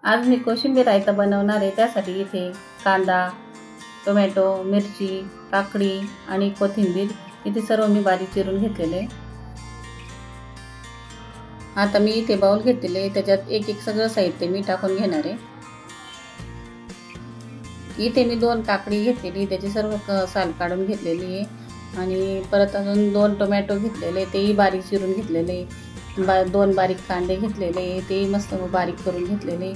आज मी कोशिंबीर रायता बनवणार आहे। त्यासाठी इथे कांदा, टोमॅटो, मिरची, काकडी आणि कोथिंबीर इथे सर्व मी बारीक चिरून घेतलेले। आता मी इथे बाउल घेतलेले, त्याच्यात एक एक सगळं साहित्य मी टाकून घेणार आहे। इथे मी 2 काकडी घेतलेली, त्याची सर्व साल काढून घेतलेली आहे आणि परत अजून 2 टोमॅटो घेतलेले, तेही बारीक चिरून घेतलेले। 2 बारीक कांदे घेतलेले, तेही मस्त बारीक करून घेतलेले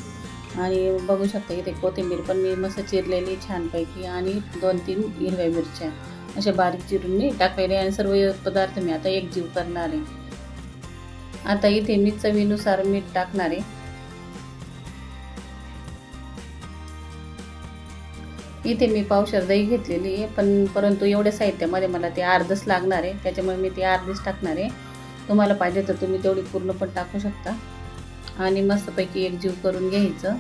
आणि बघू शकता इथे कोथिंबीर पण मी मस्त चिरलेली छानपैकी आणि 2-3 हिरव्या मिरच्या अशा बारीक चिरून मी टाकलेले आणि सर्व पदार्थ मी आता एकजीव करणार आहे। आता इथे मी चवीनुसार मीठ टाकणार आहे। इथे मी पावशेर दही घेतलेली आहे, परंतु एवढ्या साहित्यामध्ये मला ते अर्धच लागणार आहे, त्याच्यामुळे मी ते अर्धच टाकणार आहे। तुम्हाला पाहिजे तर तुम्ही तेवढी पूर्ण पण टाकू शकता आणि मस्तपैकी एकजीव करून घ्यायचं।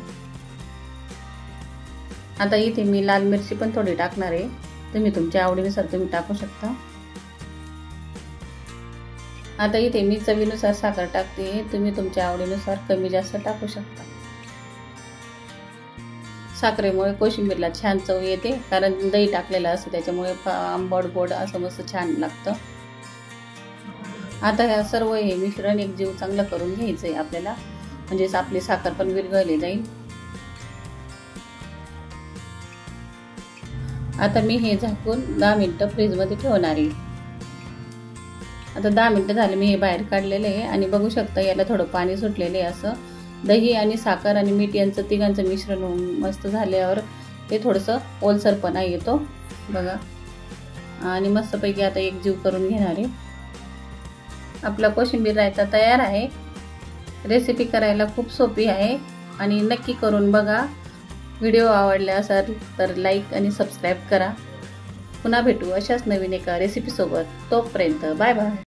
आता इथे मी लाल मिरची पण थोडी टाकणार आहे, तुम्ही तुमच्या आवडीनुसार तुम्ही टाकू शकता। आता इथे मी चवीनुसार साखर टाकते, तुम्ही तुमच्या आवडीनुसार कमी जास्त टाकू शकता। साखरेमुळे कोशिंबीरला छान चव येते, कारण दही टाकलेलं असतं त्याच्यामुळे आंबट गोड असं मस्त छान लागतं। आता हे सर्व हे मिश्रण एकजीव चांगलं करून घ्यायचं आहे आपल्याला, म्हणजेच आपली साखर पण विरघळली जाईल। आता मी हे झाकून 10 मिनिटं फ्रीजमध्ये ठेवणार आहे। आता 10 मिनिटं झाले, मी हे बाहेर काढलेले आहे आणि बघू शकता याला थोडं पाणी सुटलेले आहे। असं दही आणि साखर आणि मीठ यांचं तिघांचं मिश्रण मस्त झाल्यावर ते थोडंसं ओलसरपणा येतो बघा आणि मस्तपैकी आता एकजीव करून घेणार आहे। आपला कोशिंबीर रायता तयार आहे। रेसिपी करायला खूप सोपी आहे आणि नक्की करून बघा। व्हिडिओ आवडला असेल तर लाईक आणि सबस्क्राईब करा। पुन्हा भेटू अशाच नवीन एका रेसिपी सोबत, तोपर्यंत बाय बाय।